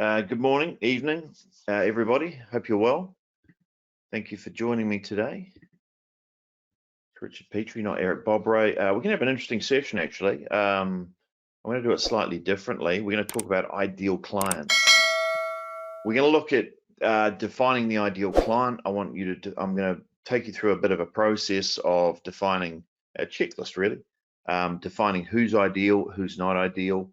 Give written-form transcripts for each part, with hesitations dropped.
Good morning, evening, everybody. Hope you're well. Thank you for joining me today. It's Richard Petrie, not Eric Bobrow. We're going to have an interesting session, actually. I'm going to do it slightly differently. We're going to talk about ideal clients. We're going to look at defining the ideal client. I'm going to take you through a bit of a process of defining a checklist, really. Defining who's ideal, who's not ideal.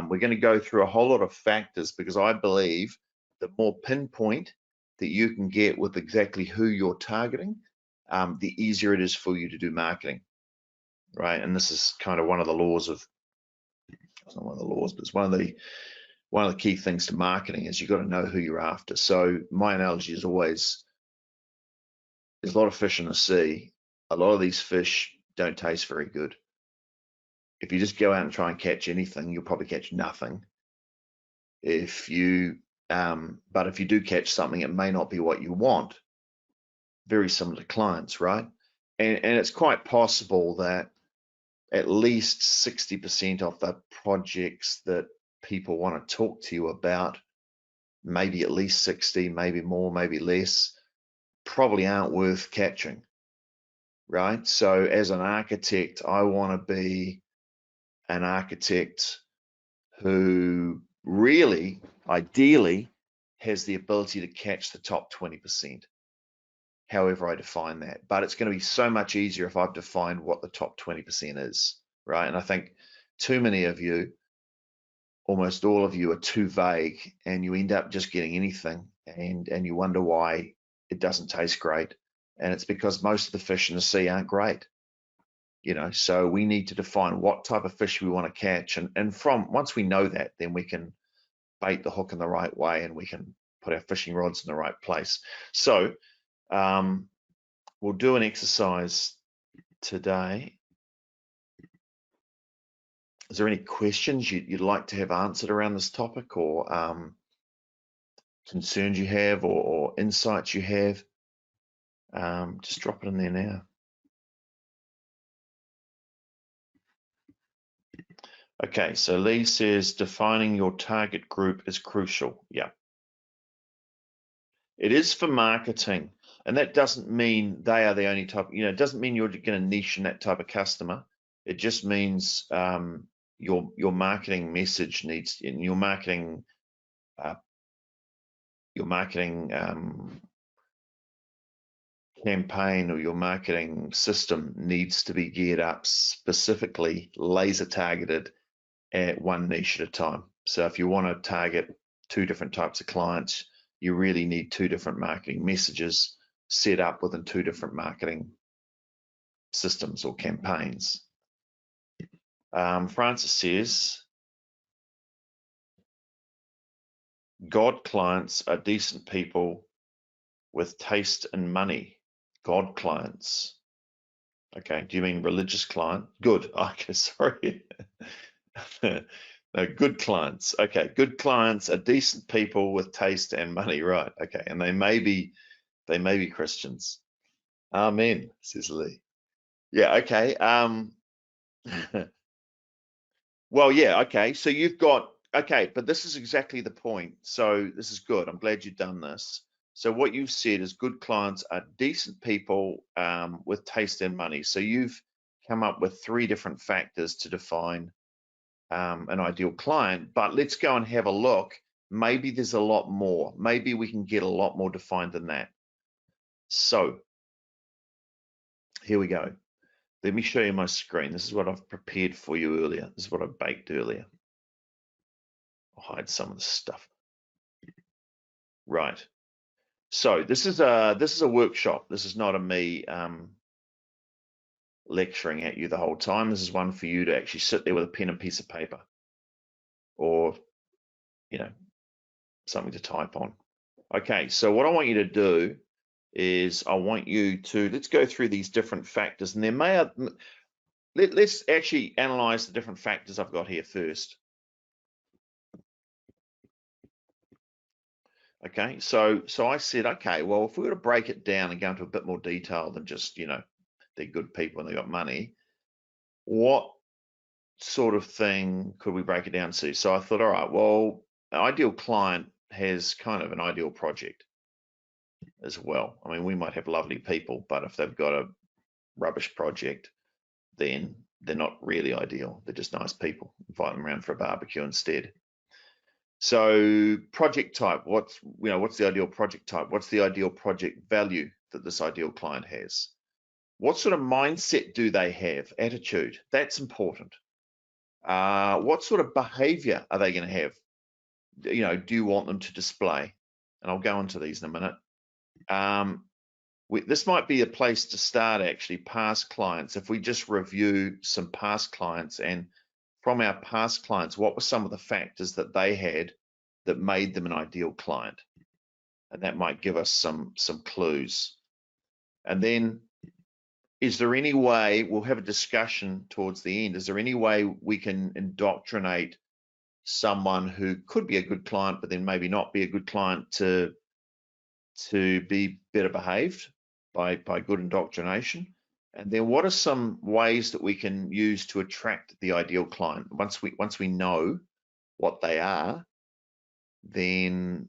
We're going to go through a whole lot of factors because I believe the more pinpoint that you can get with exactly who you're targeting, the easier it is for you to do marketing, right? And this is kind of one of the laws of, it's not one of the laws, but it's one of the key things to marketing is you've got to know who you're after. So my analogy is always, there's a lot of fish in the sea. A lot of these fish don't taste very good. If you just go out and try and catch anything, you'll probably catch nothing. But if you do catch something, it may not be what you want. Very similar to clients, right? And it's quite possible that at least 60% of the projects that people want to talk to you about, maybe at least 60, maybe more, maybe less, probably aren't worth catching, right? So as an architect, I want to be an architect who really, ideally, has the ability to catch the top 20%, however I define that. But it's going to be so much easier if I've defined what the top 20% is, right? And I think too many of you, almost all of you, are too vague, and you end up just getting anything, and you wonder why it doesn't taste great. And it's because most of the fish in the sea aren't great. So we need to define what type of fish we want to catch, and from once we know that, then we can bait the hook in the right way, and we can put our fishing rods in the right place. So we'll do an exercise today. Is there any questions you'd like to have answered around this topic, or concerns you have, or insights you have? Just drop it in there now. Okay, so Lee says defining your target group is crucial. Yeah. It is for marketing, and that doesn't mean they are the only type, it doesn't mean you're going to niche in that type of customer. It just means your marketing message needs, in your marketing campaign or your marketing system needs to be geared up specifically, laser targeted at one niche at a time. So if you want to target 2 different types of clients, you really need 2 different marketing messages set up within 2 different marketing systems or campaigns. Francis says, God clients are decent people with taste and money. God clients. Okay, do you mean religious client? Good. Okay, sorry. No, good clients. Okay, good clients are decent people with taste and money, right? Okay, and they may be Christians. Amen, says Lee. Yeah, okay. Well, yeah, okay. So you've got, okay, but this is exactly the point. So this is good. I'm glad you've done this. So what you've said is good clients are decent people with taste and money. So you've come up with 3 different factors to define an ideal client, but let's go and have a look. Maybe there's a lot more. Maybe we can get a lot more defined than that. So here we go. Let me show you my screen. This is what I've prepared for you earlier. This is what I baked earlier. I'll hide some of the stuff. Right. So this is a workshop. This is not a me lecturing at you the whole time. This is one for you to actually sit there with a pen and piece of paper, or something to type on. Okay, so what I want you to do is I want you to, let's go through these different factors, and there may have, let's actually analyze the different factors I've got here first. Okay, so I said, okay, well, if we were to break it down and go into a bit more detail than just, they're good people and they got money, what sort of thing could we break it down to? So I thought, all right, well, ideal client has kind of an ideal project as well. I mean, we might have lovely people, but if they've got a rubbish project, then they're not really ideal. They're just nice people. Invite them around for a barbecue instead. So project type, what's the ideal project type? What's the ideal project value that this ideal client has? What sort of mindset do they have? Attitude, that's important. What sort of behavior are they going to have? Do you want them to display? And I'll go into these in a minute. This might be a place to start, actually, past clients. If we just review some past clients, and from our past clients, what were some of the factors that they had that made them an ideal client? And that might give us some clues. And then, is there any way, we'll have a discussion towards the end, is there any way we can indoctrinate someone who could be a good client, but then maybe not be a good client to be better behaved by good indoctrination? And then what are some ways that we can use to attract the ideal client? Once we know what they are, then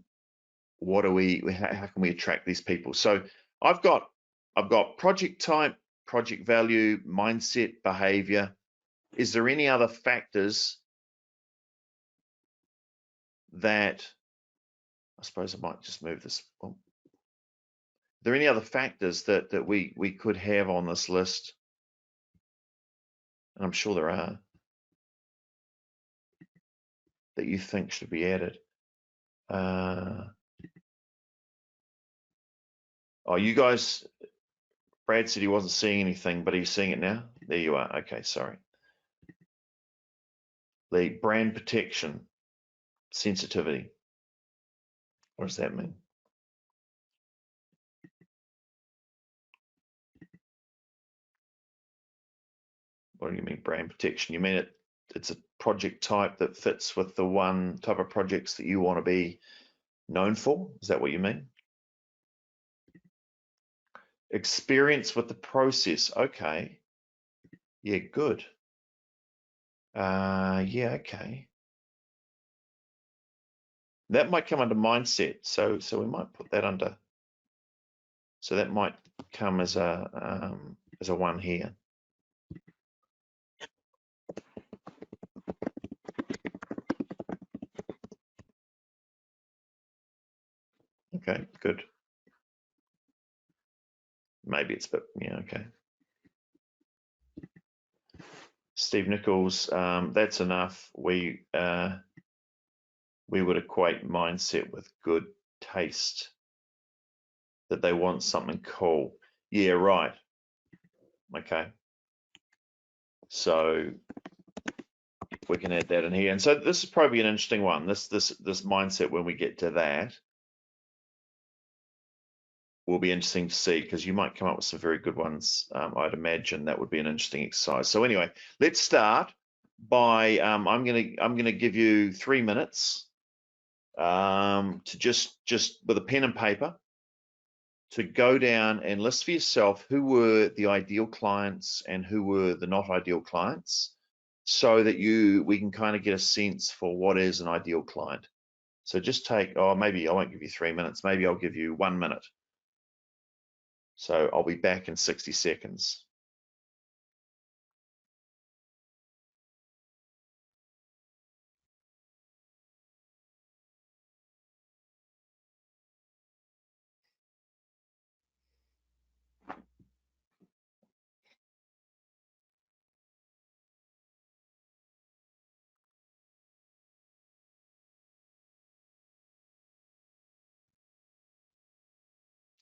how can we attract these people? So I've got project type, project value, mindset, behavior. Is there any other factors that, I suppose I might just move this. Are there any other factors that we could have on this list? And I'm sure there are, that you think should be added. Oh, you guys, Brad said he wasn't seeing anything, but he's seeing it now. There you are. Okay, sorry. The brand protection, sensitivity. What does that mean? What do you mean brand protection? You mean it's a project type that fits with the one type of projects that you want to be known for? Is that what you mean? Experience with the process. Okay. Yeah, good. Yeah, okay. That might come under mindset. So we might put that under. So that might come as a one here. Okay, good. Maybe it's, but yeah, okay. Steve Nichols, that's enough. We would equate mindset with good taste, that they want something cool. Yeah, right. Okay. So we can add that in here. And so this is probably an interesting one. This mindset, when we get to that, will be interesting to see, because you might come up with some very good ones. I'd imagine that would be an interesting exercise. So anyway, let's start by I'm gonna give you 3 minutes to just with a pen and paper to go down and list for yourself who were the ideal clients and who were the not ideal clients, so that we can kind of get a sense for what is an ideal client. So just take, maybe I won't give you 3 minutes, maybe I'll give you 1 minute. So I'll be back in 60 seconds.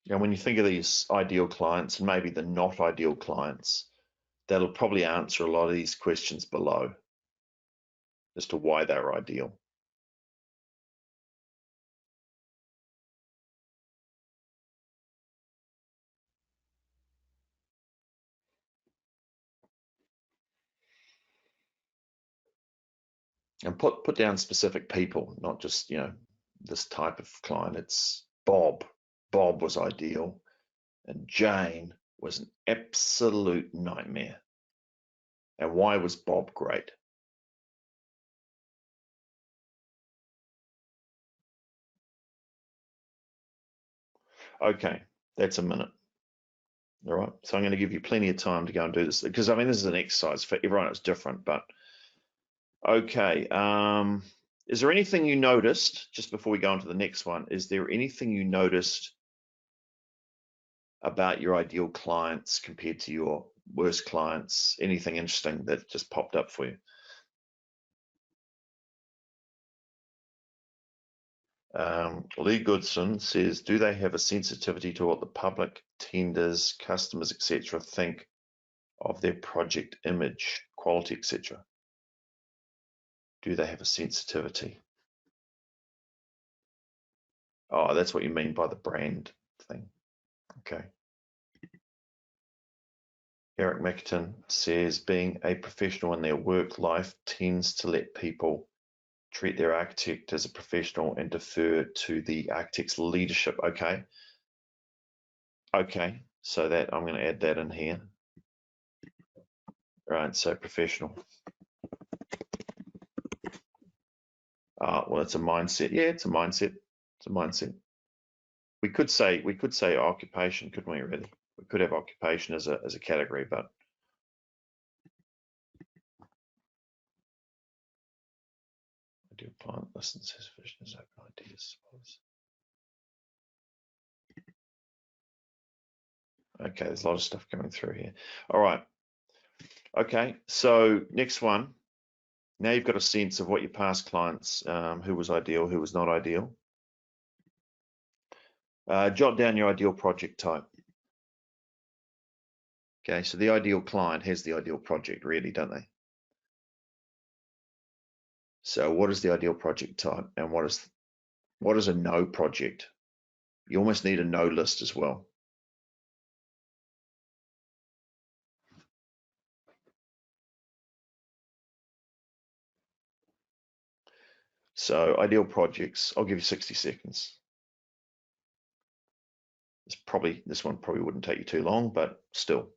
And when you think of these ideal clients and maybe the not ideal clients, that'll probably answer a lot of these questions below as to why they're ideal. And put down specific people, not just, this type of client. It's Bob. Bob was ideal, and Jane was an absolute nightmare. And why was Bob great? Okay, that's a minute. All right, so I'm going to give you plenty of time to go and do this, because I mean, this is an exercise for everyone. It's different, but okay. Is there anything you noticed, just before we go on to the next one, is there anything you noticed about your ideal clients compared to your worst clients? Anything interesting that just popped up for you? Lee Goodson says, do they have a sensitivity to what the public, tenders, customers, etc. think of their project image, quality, etc.? Do they have a sensitivity? Oh, that's what you mean by the brand thing. Okay. Eric Mickerton says, being a professional in their work life tends to let people treat their architect as a professional and defer to the architect's leadership. Okay. Okay, so that I'm going to add that in here. Right, so professional. Well, it's a mindset. Yeah, it's a mindset. It's a mindset. We could say occupation, couldn't we? Really, we could have occupation as a category, but ideal client listens, his vision is open ideas. Okay, there's a lot of stuff coming through here. All right. Okay, so next one. Now you've got a sense of what your past clients, who was ideal, who was not ideal. Jot down your ideal project type. Okay, so the ideal client has the ideal project, really, don't they? So what is the ideal project type, and what is a no project? You almost need a no list as well. So ideal projects, I'll give you 60 seconds. This one probably wouldn't take you too long, but still.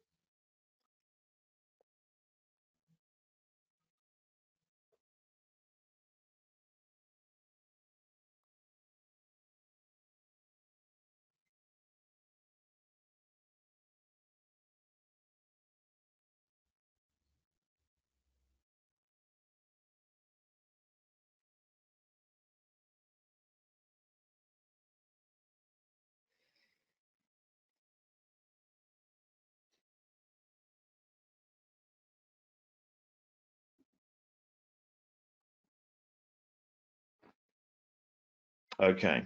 Okay.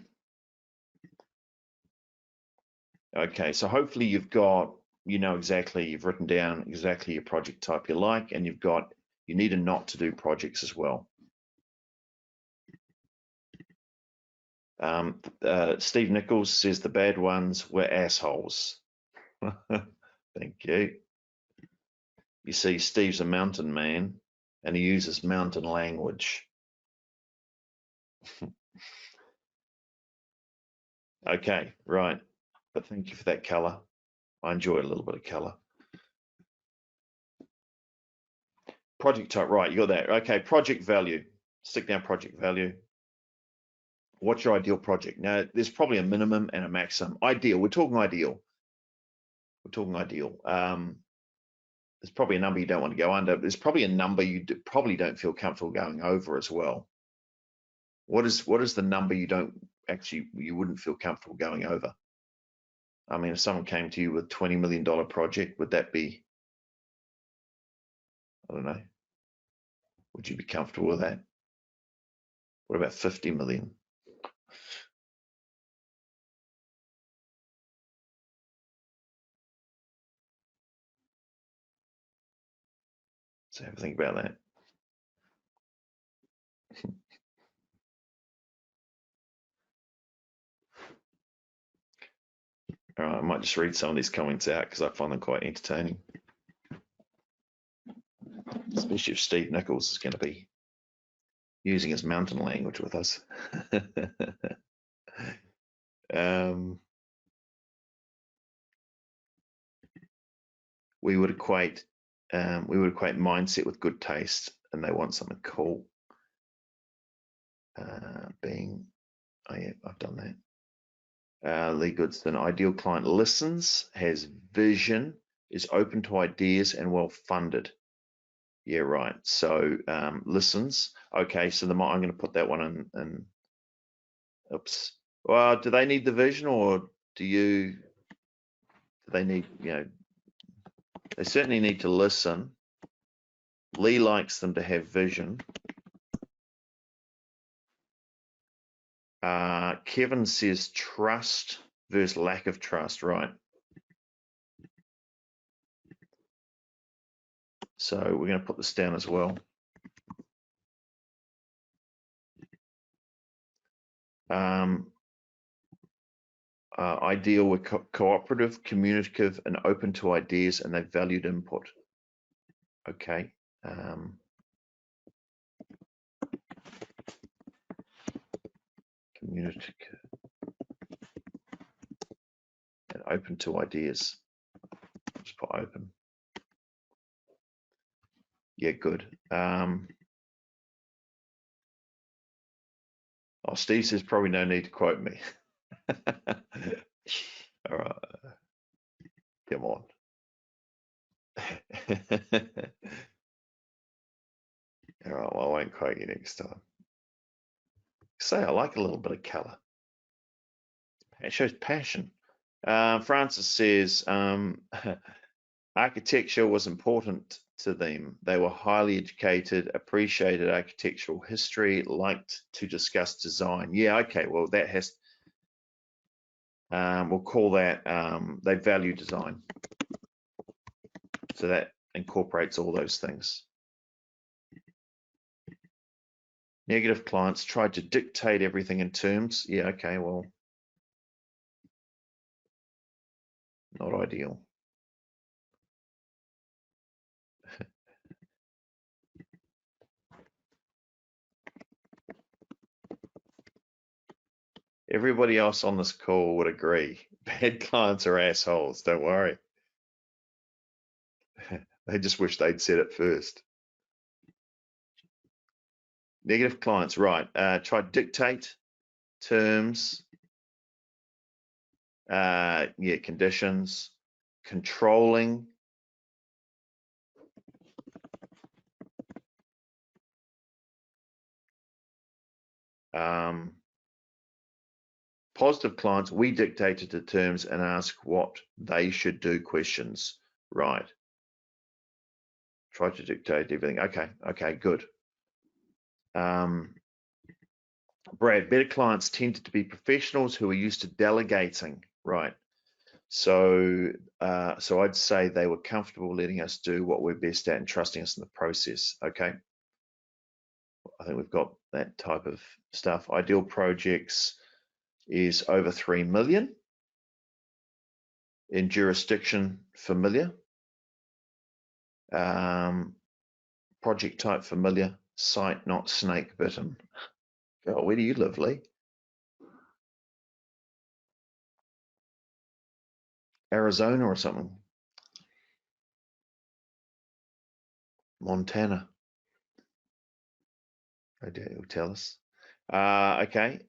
Okay, so hopefully you've written down exactly your project type you like, and you need a not to do projects as well. Steve Nichols says the bad ones were assholes. Thank you. You see, Steve's a mountain man and he uses mountain language. Okay, right. But thank you for that color. I enjoy a little bit of color. Project type, right, you got that. Okay, project value. Stick down project value. What's your ideal project? Now, there's probably a minimum and a maximum. Ideal, we're talking ideal. We're talking ideal. There's probably a number you don't want to go under. There's probably a number you probably don't feel comfortable going over as well. What is the number you wouldn't feel comfortable going over? I mean, if someone came to you with $20 million project, would that be, I don't know, would you be comfortable with that? What about 50 million? So have a think about that. All right, I might just read some of these comments out because I find them quite entertaining. Especially if Steve Nichols is going to be using his mountain language with us. We would equate mindset with good taste, and they want something cool. Oh yeah, I've done that. Lee Goodson, ideal client listens, has vision, is open to ideas and well funded. Yeah, right. So listens. Okay, so I'm going to put that one in. Oops. Well, do they need the vision, or do they need, they certainly need to listen. Lee likes them to have vision. Kevin says trust versus lack of trust, right? So we're going to put this down as well. Ideal, we're cooperative, communicative, and open to ideas, and they valued input. Okay. Communicative and open to ideas. Just put open. Yeah, good. Oh, Steve says probably no need to quote me. All right. Come on. All right, well, I won't quote you next time. Say I like a little bit of color. It shows passion. Francis says architecture was important to them. They were highly educated, appreciated architectural history, liked to discuss design. Yeah, okay, well, that has, we'll call that, they value design. So that incorporates all those things. Negative clients tried to dictate everything in terms. Yeah, okay, well, not ideal. Everybody else on this call would agree. Bad clients are assholes, don't worry. They just wish they'd said it first. Negative clients, right. Try to dictate terms, yeah, conditions, controlling. Positive clients, we dictated the terms and ask what they should do questions. Right. Try to dictate everything. Okay, good. Brad, better clients tended to be professionals who are used to delegating. Right. So I'd say they were comfortable letting us do what we're best at and trusting us in the process. Okay. I think we've got that type of stuff. Ideal projects is over 3 million. In jurisdiction, familiar. Project type, familiar. Site, not snake bitten. Oh, where do you live, Lee? Arizona or something? Montana. Oh dear, it'll tell us. Okay.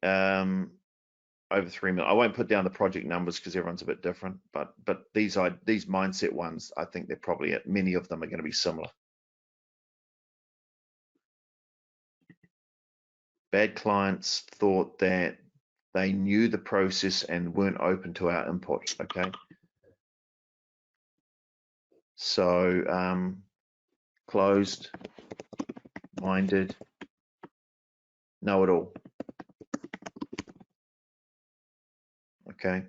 Over 3 million. I won't put down the project numbers because everyone's a bit different, but these mindset ones, I think they're probably, many of them are going to be similar. Bad clients thought that they knew the process and weren't open to our input. Okay. So closed, minded, know it all. Okay.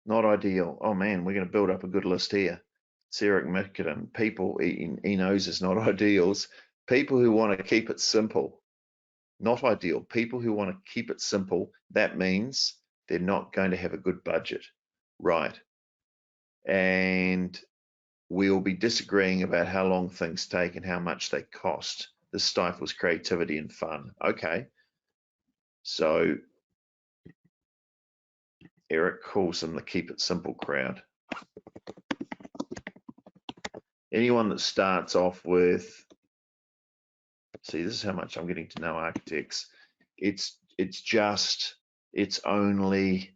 Not ideal. Oh man, we're going to build up a good list here. It's Eric Mickenden. People, he knows it's not ideals. People who want to keep it simple. Not ideal. People who want to keep it simple, that means they're not going to have a good budget. Right. And we'll be disagreeing about how long things take and how much they cost. This stifles creativity and fun. Okay. So Eric calls them the keep it simple crowd. Anyone that starts off with, see, this is how much I'm getting to know architects. It's just it's only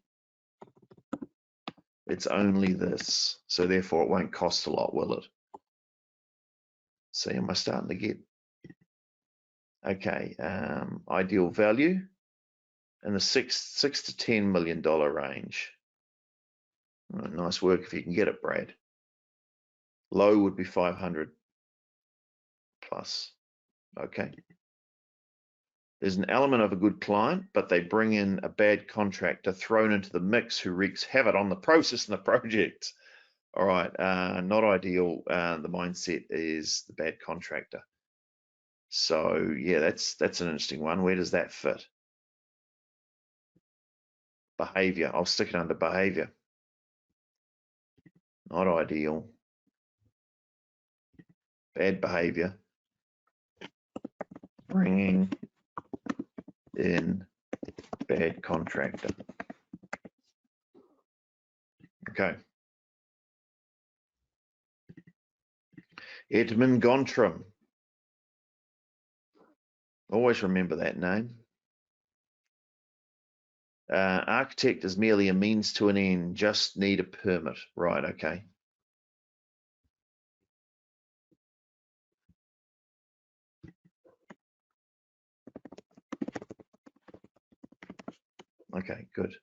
this, so therefore it won't cost a lot, will it? See, am I starting to get, okay, ideal value in the $6 to $10 million range. Oh, nice work if you can get it, Brad. Low would be 500 plus. Okay. There's an element of a good client, but they bring in a bad contractor thrown into the mix who wreaks havoc on the process and the project. All right, not ideal. The mindset is the bad contractor. So yeah, that's an interesting one. Where does that fit? Behavior. I'll stick it under behavior. Not ideal. Bad behavior. Bringing in bad contractor. Okay. Edmund Gontram. Always remember that name. Architect is merely a means to an end, just need a permit. Right, okay. Okay, good.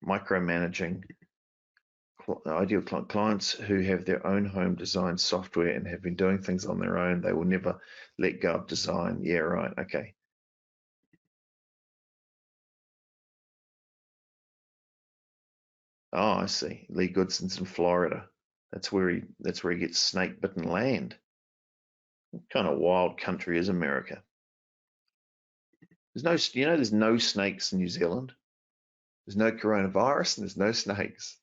Micromanaging. Ideal clients who have their own home design software and have been doing things on their own, they will never let go of design. Yeah, right, okay. Oh, I see. Lee Goodson's in Florida. That's where he gets snake bitten land. What kind of wild country is America? There's no, there's no snakes in New Zealand. There's no coronavirus and there's no snakes.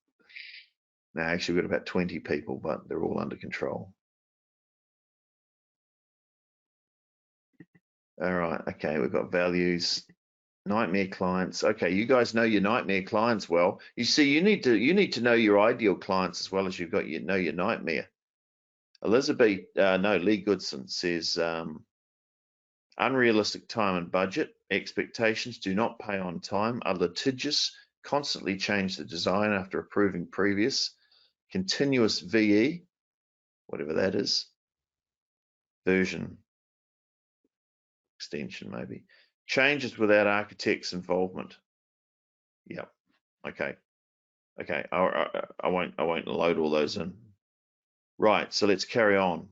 Now, actually, we've got about 20 people, but they're all under control. All right, okay, we've got values. Nightmare clients. Okay, you guys know your nightmare clients well. You see, you need to know your ideal clients as well as you've got know your nightmare. Elizabeth, Lee Goodson says unrealistic time and budget expectations, do not pay on time, are litigious, constantly change the design after approving previous, continuous VE, whatever that is, version extension maybe, changes without architect's involvement. Yep. Okay. Okay. I won't load all those in. Right. So let's carry on.